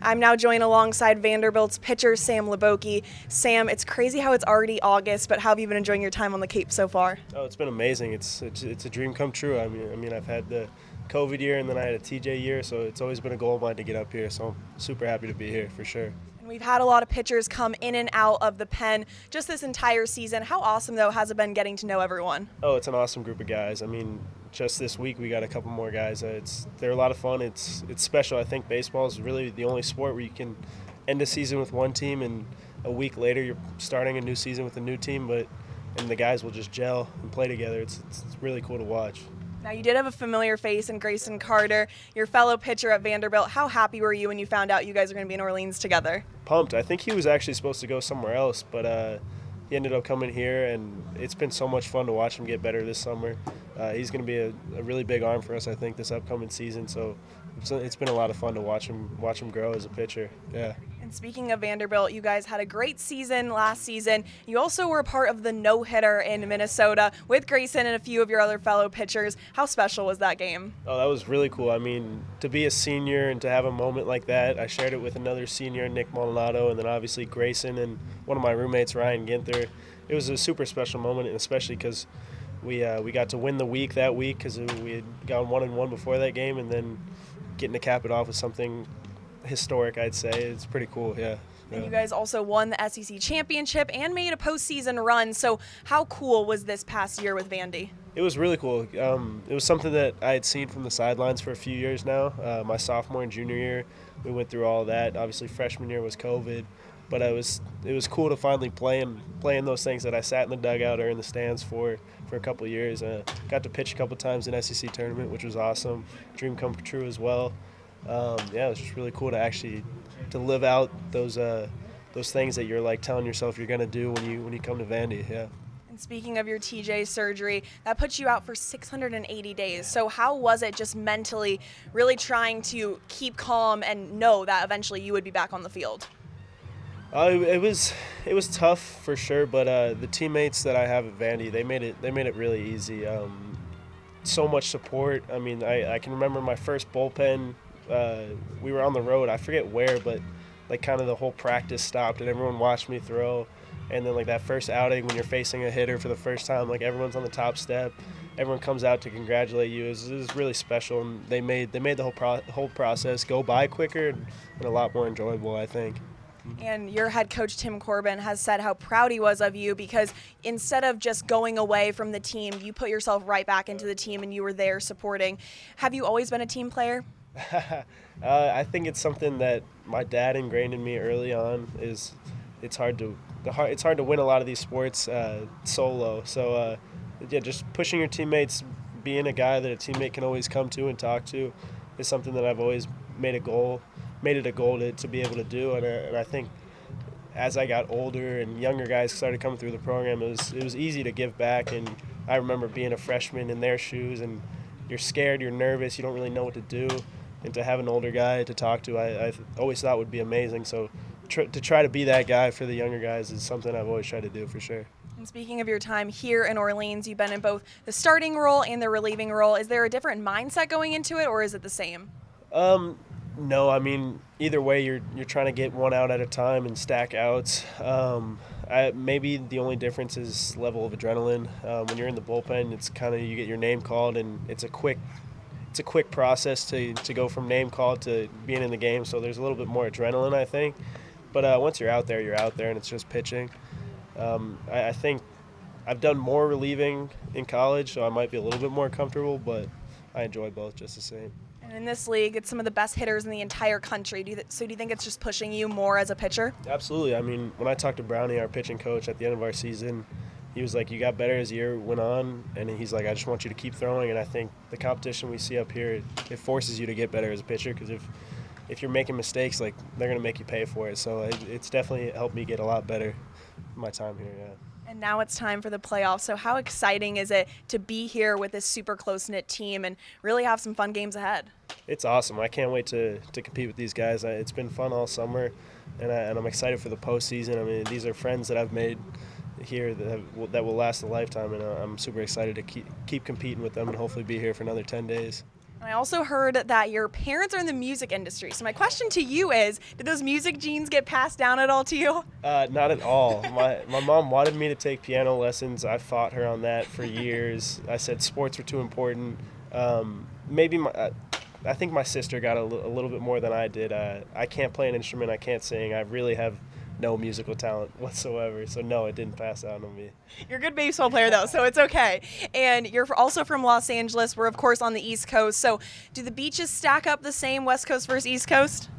I'm now joined alongside Vanderbilt's pitcher, Sam Hliboki. Sam, it's crazy how it's already August, but how have you been enjoying your time on the Cape so far? Oh, it's been amazing. It's a dream come true. I mean, I've had the COVID year and then I had a TJ year, so it's always been a goal of mine to get up here. So I'm super happy to be here for sure. And we've had a lot of pitchers come in and out of the pen just this entire season. How awesome, though, has it been getting to know everyone? Oh, it's an awesome group of guys. I mean, just this week we got a couple more guys. They're a lot of fun. It's special. I think baseball is really the only sport where you can end a season with one team and a week later you're starting a new season with a new team, and the guys will just gel and play together. It's really cool to watch. Now, you did have a familiar face in Grayson Carter, your fellow pitcher at Vanderbilt. How happy were you when you found out you guys are going to be in Orleans together? Pumped. I think he was actually supposed to go somewhere else, but he ended up coming here, and it's been so much fun to watch him get better this summer. He's going to be a really big arm for us, I think, this upcoming season. So it's been a lot of fun to watch him grow as a pitcher. Yeah. And speaking of Vanderbilt, you guys had a great season last season. You also were a part of the no-hitter in Minnesota with Grayson and a few of your other fellow pitchers. How special was that game? Oh, that was really cool. I mean, to be a senior and to have a moment like that, I shared it with another senior, Nick Maldonado, and then obviously Grayson and one of my roommates, Ryan Ginther. It was a super special moment, and especially because we got to win the week that week because we had gone 1-1 before that game, and then getting to cap it off with something historic, I'd say. It's pretty cool, yeah. And you guys also won the SEC championship and made a postseason run. So how cool was this past year with Vandy? It was really cool. It was something that I had seen from the sidelines for a few years now. My sophomore and junior year, we went through all that. Obviously, freshman year was COVID, but it was cool to finally play in those things that I sat in the dugout or in the stands for a couple of years. Got to pitch a couple times in SEC tournament, which was awesome. Dream come true as well. Yeah, it was just really cool to actually to live out those things that you're like telling yourself you're gonna do when you come to Vandy. Yeah. And speaking of your TJ surgery, that puts you out for 680 days. So how was it just mentally really trying to keep calm and know that eventually you would be back on the field? It was tough for sure, but the teammates that I have at Vandy, they made it really easy. So much support. I mean, I can remember my first bullpen. We were on the road. I forget where, but like kind of the whole practice stopped and everyone watched me throw. And then like that first outing when you're facing a hitter for the first time, like everyone's on the top step, everyone comes out to congratulate you. It was really special, and they made the whole process go by quicker and a lot more enjoyable, I think. And your head coach, Tim Corbin, has said how proud he was of you because instead of just going away from the team, you put yourself right back into the team and you were there supporting. Have you always been a team player? I think it's something that my dad ingrained in me early on. It's hard to win a lot of these sports solo. So yeah, just pushing your teammates, being a guy that a teammate can always come to and talk to, is something that I've always made it a goal to be able to do. And I think as I got older and younger guys started coming through the program, it was easy to give back. And I remember being a freshman in their shoes, and you're scared, you're nervous, you don't really know what to do. And to have an older guy to talk to, I always thought would be amazing. So to try to be that guy for the younger guys is something I've always tried to do for sure. And speaking of your time here in Orleans, you've been in both the starting role and the relieving role. Is there a different mindset going into it, or is it the same? No, I mean, either way, you're trying to get one out at a time and stack outs. Maybe the only difference is level of adrenaline. When you're in the bullpen, it's kind of you get your name called, and it's a quick process to go from name call to being in the game. So there's a little bit more adrenaline, I think. But once you're out there, and it's just pitching. I think I've done more relieving in college, so I might be a little bit more comfortable, but I enjoy both just the same. And in this league, it's some of the best hitters in the entire country. Do you think it's just pushing you more as a pitcher? Absolutely. I mean, when I talked to Brownie, our pitching coach, at the end of our season, he was like, you got better as the year went on, and he's like, I just want you to keep throwing. And I think the competition we see up here, it forces you to get better as a pitcher, because if you're making mistakes, like, they're going to make you pay for it. So it's definitely helped me get a lot better in my time here, yeah. And now it's time for the playoffs. So how exciting is it to be here with this super close-knit team and really have some fun games ahead? It's awesome. I can't wait to compete with these guys. It's been fun all summer, and I'm excited for the postseason. I mean, these are friends that I've made here that will last a lifetime, and I'm super excited to keep competing with them and hopefully be here for another 10 days. I also heard that your parents are in the music industry. So my question to you is, did those music genes get passed down at all to you? Not at all. My mom wanted me to take piano lessons. I fought her on that for years. I said sports were too important. I think my sister got a little bit more than I did. I can't play an instrument. I can't sing. I really have no musical talent whatsoever. So no, it didn't pass down on me. You're a good baseball player, though, so it's okay. And you're also from Los Angeles. We're, of course, on the East Coast. So do the beaches stack up the same, West Coast versus East Coast?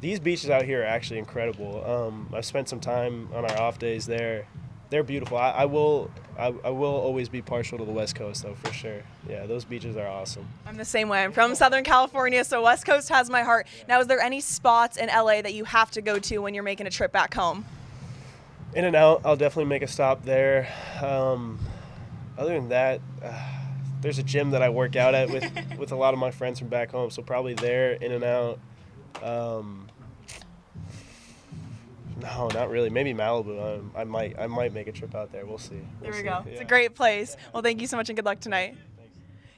These beaches out here are actually incredible. I've spent some time on our off days there. They're beautiful. I will always be partial to the West Coast, though, for sure. Yeah, those beaches are awesome. I'm the same way. I'm from Southern California, so West Coast has my heart. Now, is there any spots in LA that you have to go to when you're making a trip back home? In and out, I'll definitely make a stop there. Other than that, there's a gym that I work out at with a lot of my friends from back home, so probably there, in and out. No, not really. Maybe Malibu. I might make a trip out there. We'll see. There we go. It's a great place. Well, thank you so much and good luck tonight.